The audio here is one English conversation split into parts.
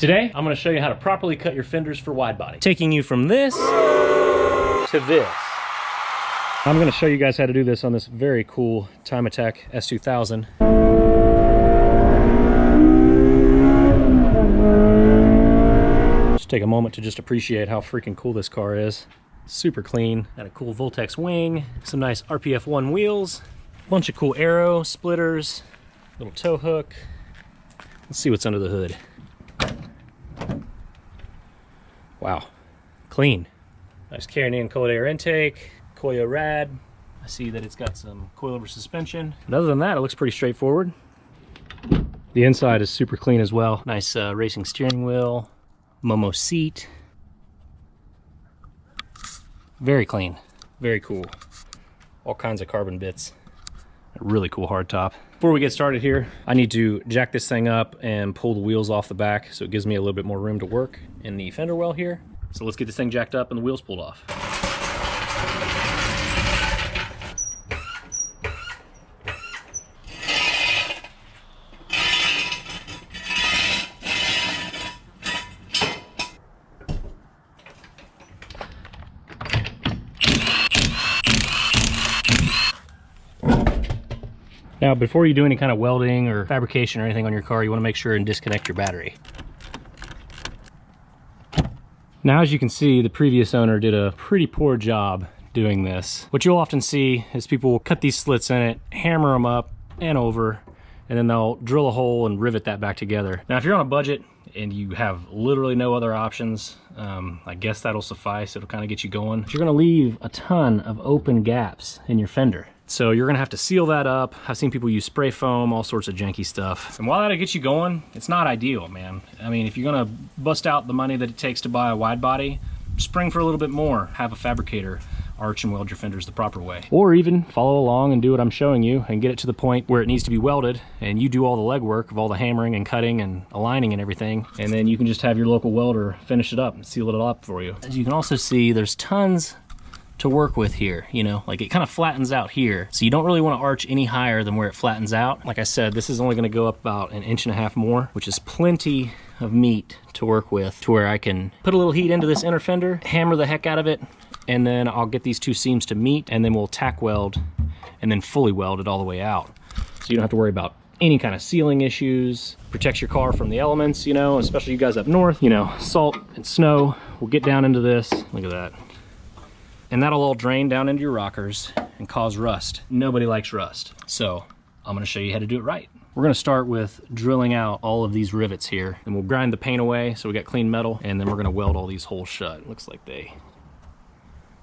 Today, I'm going to show you how to properly cut your fenders for wide body. Taking you from this to this. I'm going to show you guys how to do this on this very cool Time Attack S2000. Just take a moment to just appreciate how freaking cool this car is. Super clean. Got a cool Voltex wing, some nice RPF1 wheels, bunch of cool aero, splitters, little tow hook. Let's see what's under the hood. Wow, clean. Nice carrying in cold air intake, Koyo rad. I see that it's got some coilover suspension. And other than that, it looks pretty straightforward. The inside is super clean as well. Nice racing steering wheel, Momo seat. Very clean, very cool. All kinds of carbon bits. A really cool hardtop. Before we get started here, I need to jack this thing up and pull the wheels off the back so it gives me a little bit more room to work in the fender well here. So let's get this thing jacked up and the wheels pulled off. Now, before you do any kind of welding or fabrication or anything on your car, you want to make sure and disconnect your battery. Now, as you can see, the previous owner did a pretty poor job doing this. What you'll often see is people will cut these slits in it, hammer them up and over, and then they'll drill a hole and rivet that back together. Now, if you're on a budget and you have literally no other options, I guess that'll suffice. It'll kind of get you going. But you're gonna leave a ton of open gaps in your fender. So you're gonna have to seal that up. I've seen people use spray foam, all sorts of janky stuff. And while that'll get you going, it's not ideal, man. I mean, if you're gonna bust out the money that it takes to buy a wide body, spring for a little bit more. Have a fabricator arch and weld your fenders the proper way. Or even follow along and do what I'm showing you and get it to the point where it needs to be welded, and you do all the legwork of all the hammering and cutting and aligning and everything, and then you can just have your local welder finish it up and seal it up for you. As you can also see, there's tons to work with here, you know, like it kind of flattens out here, so you don't really want to arch any higher than where it flattens out. Like I said, this is only going to go up about 1.5 inches more, which is plenty of meat to work with, to where I can put a little heat into this inner fender, hammer the heck out of it, and then I'll get these two seams to meet, and then we'll tack weld and then fully weld it all the way out, so you don't have to worry about any kind of sealing issues. Protects your car from the elements, you know, especially you guys up north, you know, salt and snow will get down into this. Look at that. And that'll all drain down into your rockers and cause rust. Nobody likes rust. So I'm gonna show you how to do it right. We're gonna start with drilling out all of these rivets here, and we'll grind the paint away so we got clean metal, and then we're gonna weld all these holes shut. Looks like they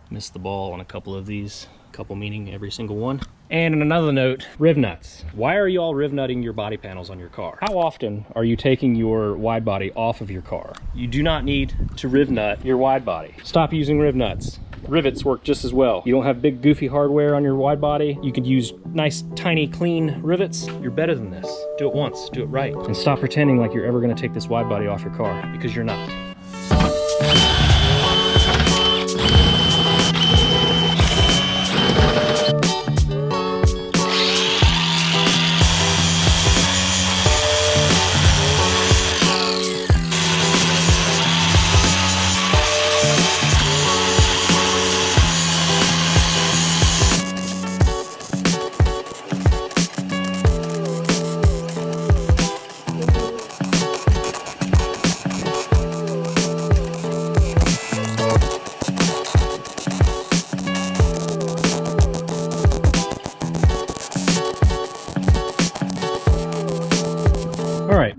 missed the ball on a couple of these, couple meaning every single one. And on another note, riv nuts. Why are you all riv nutting your body panels on your car? How often are you taking your wide body off of your car? You do not need to riv nut your wide body. Stop using riv nuts. Rivets work just as well. You don't have big goofy hardware on your wide body. You could use nice, tiny, clean rivets. You're better than this. Do it once, do it right. And stop pretending like you're ever gonna take this wide body off your car, because you're not.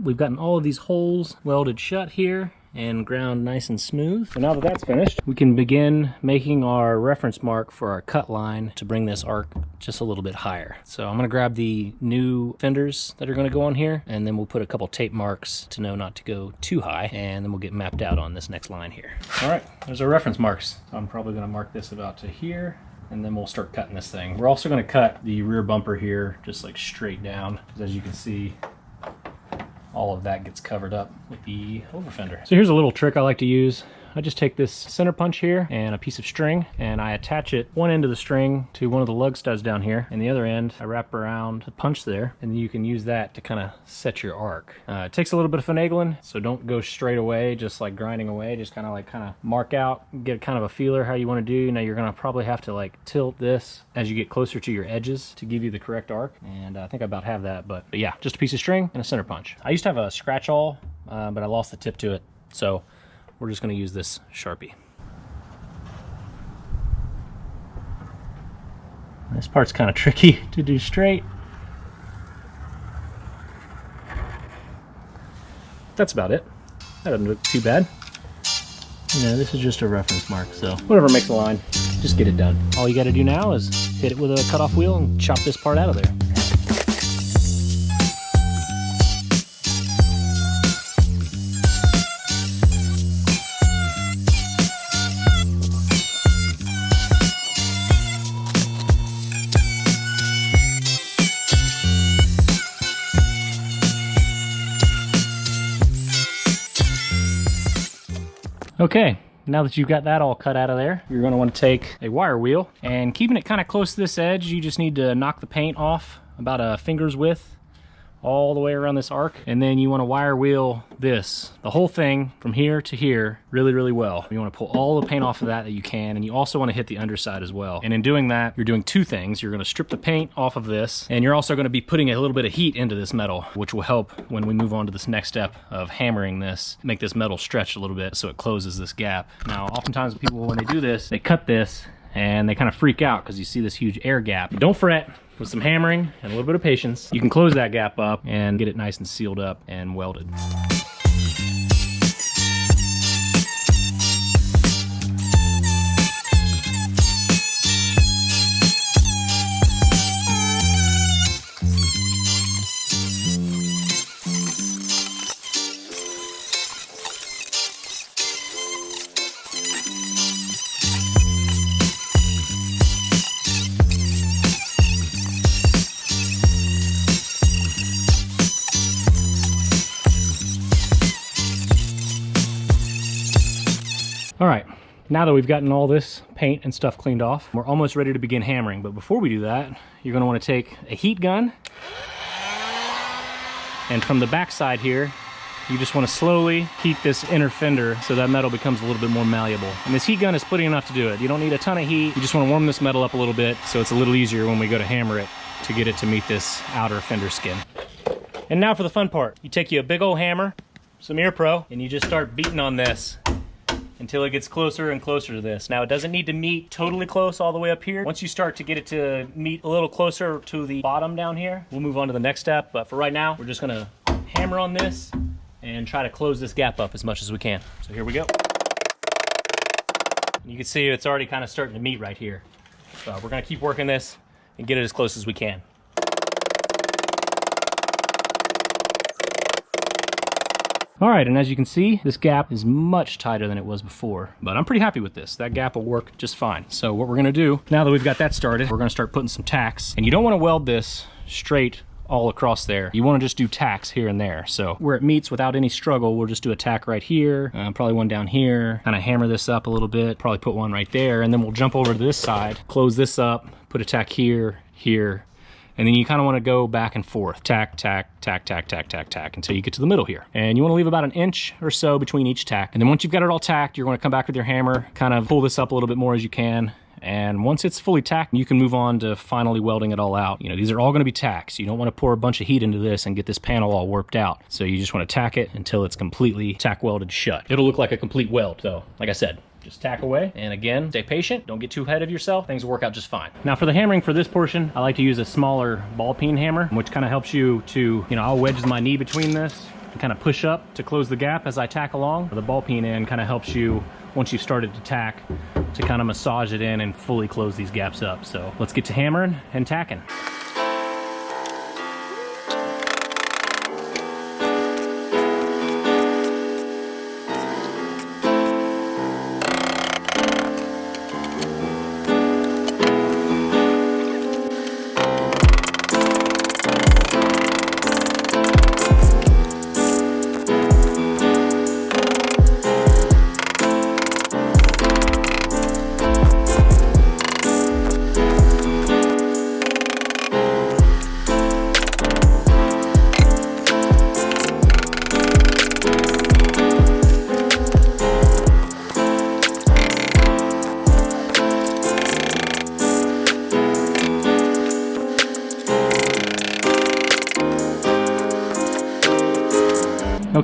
We've gotten all of these holes welded shut here and ground nice and smooth. So now that that's finished, we can begin making our reference mark for our cut line to bring this arc just a little bit higher. So I'm gonna grab the new fenders that are gonna go on here, and then we'll put a couple tape marks to know not to go too high, and then we'll get mapped out on this next line here. All right, there's our reference marks. I'm probably gonna mark this about to here, and then we'll start cutting this thing. We're also gonna cut the rear bumper here, just like straight down, because as you can see, all of that gets covered up with the overfender. So here's a little trick I like to use I just take this center punch here and a piece of string, and I attach it one end of the string to one of the lug studs down here, and the other end I wrap around the punch there, and then you can use that to kind of set your arc. It takes a little bit of finagling, so don't go straight away, just like grinding away. Just kind of mark out, get kind of a feeler how you want to do. Now you're going to probably have to like tilt this as you get closer to your edges to give you the correct arc, and I think I about have that, but yeah, just a piece of string and a center punch. I used to have a scratch awl, but I lost the tip to it, so we're just going to use this Sharpie. This part's kind of tricky to do straight. That's about it. That doesn't look too bad. You know, this is just a reference mark, so whatever makes a line, just get it done. All you got to do now is hit it with a cutoff wheel and chop this part out of there. Okay, now that you've got that all cut out of there, you're going to want to take a wire wheel, and keeping it kind of close to this edge, you just need to knock the paint off about a finger's width all the way around this arc, and then you want to wire wheel this, the whole thing from here to here, really well. You want to pull all the paint off of that you can, and you also want to hit the underside as well. And in doing that, you're doing two things. You're going to strip the paint off of this, and you're also going to be putting a little bit of heat into this metal, which will help when we move on to this next step of hammering this, make this metal stretch a little bit so it closes this gap. Now, oftentimes people, when they do this, they cut this and they kind of freak out because you see this huge air gap. Don't fret. With some hammering and a little bit of patience, you can close that gap up and get it nice and sealed up and welded. All right, now that we've gotten all this paint and stuff cleaned off, we're almost ready to begin hammering. But before we do that, you're gonna wanna take a heat gun, and from the back side here, you just wanna slowly heat this inner fender so that metal becomes a little bit more malleable. And this heat gun is plenty enough to do it. You don't need a ton of heat. You just wanna warm this metal up a little bit so it's a little easier when we go to hammer it to get it to meet this outer fender skin. And now for the fun part. You take you a big old hammer, some Ear Pro, and you just start beating on this until it gets closer and closer to this. Now, it doesn't need to meet totally close all the way up here. Once you start to get it to meet a little closer to the bottom down here, we'll move on to the next step. But for right now, we're just gonna hammer on this and try to close this gap up as much as we can. So here we go. You can see it's already kind of starting to meet right here. So we're gonna keep working this and get it as close as we can. All right, and as you can see, this gap is much tighter than it was before, but I'm pretty happy with this. That gap will work just fine. So what we're gonna do, now that we've got that started, we're gonna start putting some tacks, and you don't wanna weld this straight all across there. You wanna just do tacks here and there. So where it meets without any struggle, we'll just do a tack right here, probably one down here, kind of hammer this up a little bit, probably put one right there, and then we'll jump over to this side, close this up, put a tack here, here, and then you kind of want to go back and forth, tack, tack, tack, tack, tack, tack, tack, until you get to the middle here. And you want to leave about an inch or so between each tack. And then once you've got it all tacked, you're going to come back with your hammer, kind of pull this up a little bit more as you can. And once it's fully tacked, you can move on to finally welding it all out. You know, these are all going to be tacks. You don't want to pour a bunch of heat into this and get this panel all warped out. So you just want to tack it until it's completely tack welded shut. It'll look like a complete weld, though, like I said. Just tack away, and again, stay patient. Don't get too ahead of yourself. Things will work out just fine. Now for the hammering for this portion, I like to use a smaller ball peen hammer, which kind of helps you to, I'll wedge my knee between this and kind of push up to close the gap as I tack along. The ball peen end kind of helps you, once you've started to tack, to kind of massage it in and fully close these gaps up. So let's get to hammering and tacking.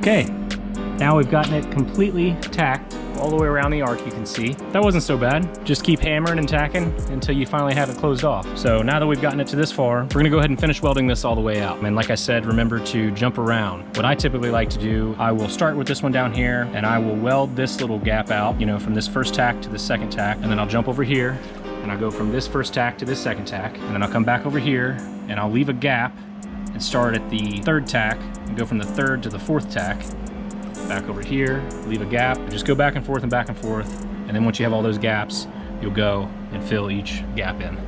Okay, now we've gotten it completely tacked all the way around the arc, you can see. That wasn't so bad. Just keep hammering and tacking until you finally have it closed off. So now that we've gotten it to this far, we're gonna go ahead and finish welding this all the way out. And like I said, remember to jump around. What I typically like to do, I will start with this one down here and I will weld this little gap out, you know, from this first tack to the second tack. And then I'll jump over here and I'll go from this first tack to this second tack. And then I'll come back over here and I'll leave a gap and start at the third tack and go from the third to the fourth tack. Back over here, leave a gap, just go back and forth, and then once you have all those gaps, you'll go and fill each gap in.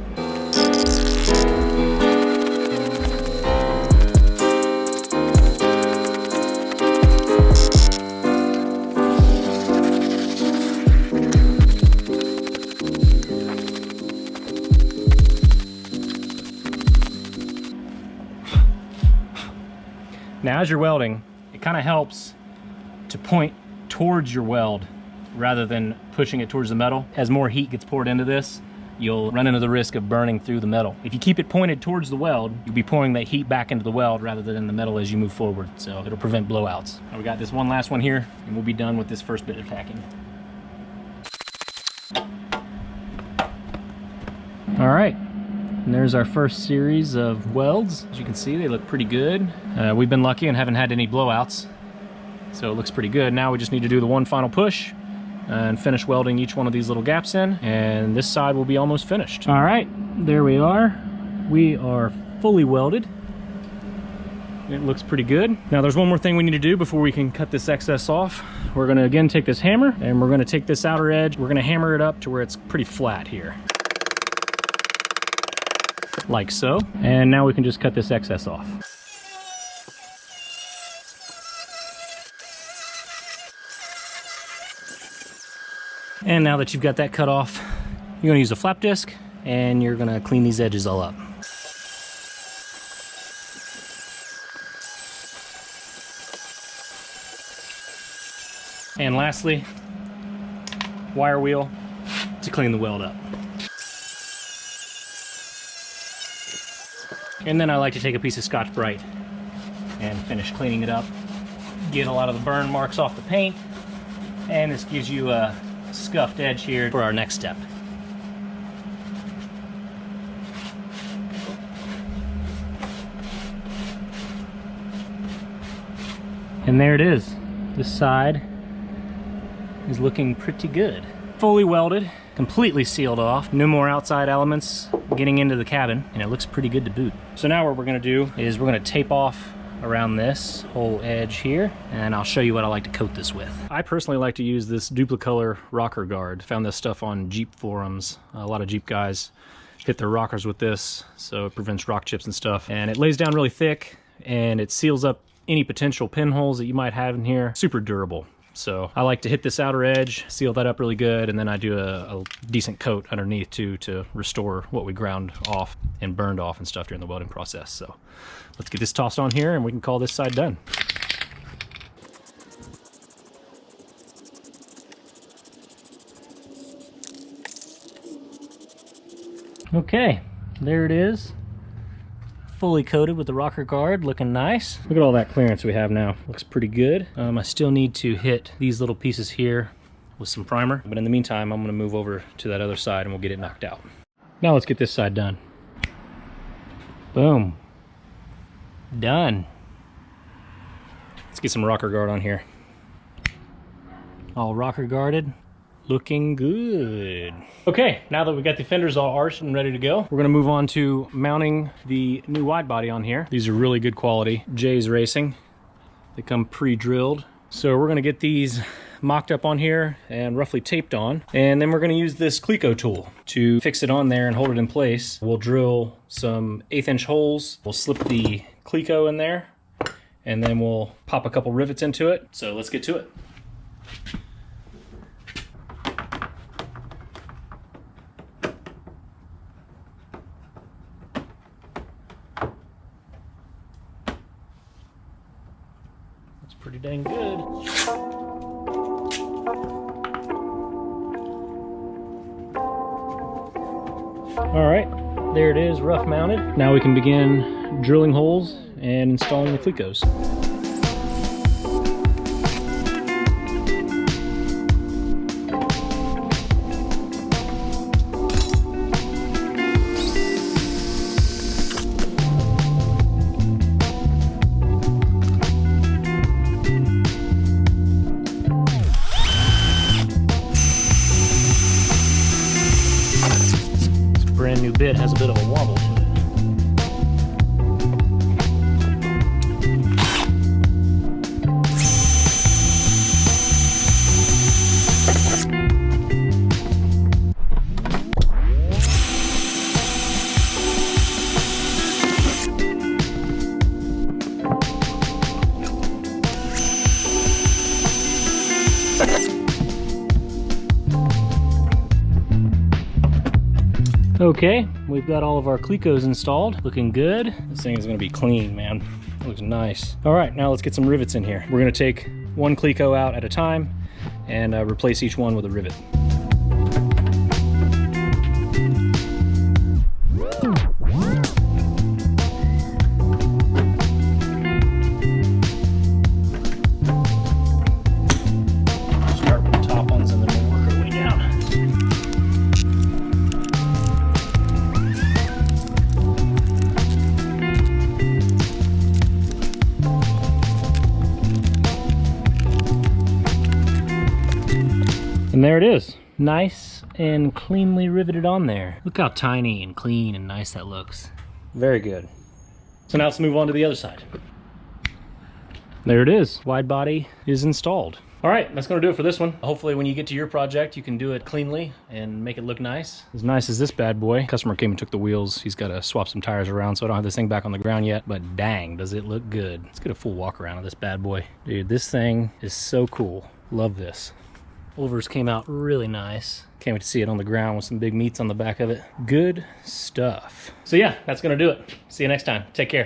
Now as you're welding, it kind of helps to point towards your weld rather than pushing it towards the metal. As more heat gets poured into this, you'll run into the risk of burning through the metal. If you keep it pointed towards the weld, you'll be pouring that heat back into the weld rather than in the metal as you move forward. So it'll prevent blowouts. Now we got this one last one here and we'll be done with this first bit of tacking. All right, and there's our first series of welds. As you can see, they look pretty good. We've been lucky and haven't had any blowouts. So it looks pretty good. Now we just need to do the one final push and finish welding each one of these little gaps in, and this side will be almost finished. All right, there we are. We are fully welded. It looks pretty good. Now there's one more thing we need to do before we can cut this excess off. We're gonna again take this hammer and we're gonna take this outer edge. We're gonna hammer it up to where it's pretty flat here. Like so. And now we can just cut this excess off. And now that you've got that cut off, you're gonna use a flap disc and you're gonna clean these edges all up. And lastly, wire wheel to clean the weld up. And then I like to take a piece of Scotch-Brite and finish cleaning it up. Get a lot of the burn marks off the paint, and this gives you a scuffed edge here for our next step. And there it is. This side is looking pretty good. Fully welded, completely sealed off, no more outside elements getting into the cabin, and it looks pretty good to boot. So now what we're gonna do is we're gonna tape off around this whole edge here, and I'll show you what I like to coat this with. I personally like to use this Duplicolor rocker guard. Found this stuff on Jeep forums. A lot of Jeep guys hit their rockers with this, so it prevents rock chips and stuff. And it lays down really thick, and it seals up any potential pinholes that you might have in here. Super durable. So I like to hit this outer edge, seal that up really good, and then I do a decent coat underneath too to restore what we ground off and burned off and stuff during the welding process. So let's get this tossed on here and we can call this side done. Okay, there it is. Fully coated with the rocker guard, looking nice. Look at all that clearance we have now. Looks pretty good. I still need to hit these little pieces here with some primer, but in the meantime, I'm gonna move over to that other side and we'll get it knocked out. Now let's get this side done. Boom. Done. Let's get some rocker guard on here. All rocker guarded. Looking good. Okay, now that we've got the fenders all arched and ready to go, we're gonna move on to mounting the new wide body on here. These are really good quality. Jay's Racing. They come pre-drilled. So we're gonna get these mocked up on here and roughly taped on. And then we're gonna use this Cleco tool to fix it on there and hold it in place. We'll drill some 1/8 inch holes. We'll slip the Cleco in there and then we'll pop a couple rivets into it. So let's get to it. Pretty dang good. All right, there it is, rough mounted. Now we can begin drilling holes and installing the Clecos. brand new bit has a bit of a wobble to it. Okay, we've got all of our Clecos installed, looking good. This thing is gonna be clean, man. It looks nice. All right, now let's get some rivets in here. We're gonna take one Cleco out at a time and replace each one with a rivet. Start with the top ones and then we'll work our way down. And there it is. Nice and cleanly riveted on there. Look how tiny and clean and nice that looks. Very good. So now let's move on to the other side. There it is. Wide body is installed. All right, that's gonna do it for this one. Hopefully when you get to your project, you can do it cleanly and make it look nice. As nice as this bad boy. Customer came and took the wheels. He's gotta swap some tires around, so I don't have this thing back on the ground yet, but dang, does it look good. Let's get a full walk around of this bad boy. Dude, this thing is so cool. Love this. Overs came out really nice. Can't wait to see it on the ground with some big meats on the back of it. Good stuff. So yeah, that's gonna do it. See you next time. Take care.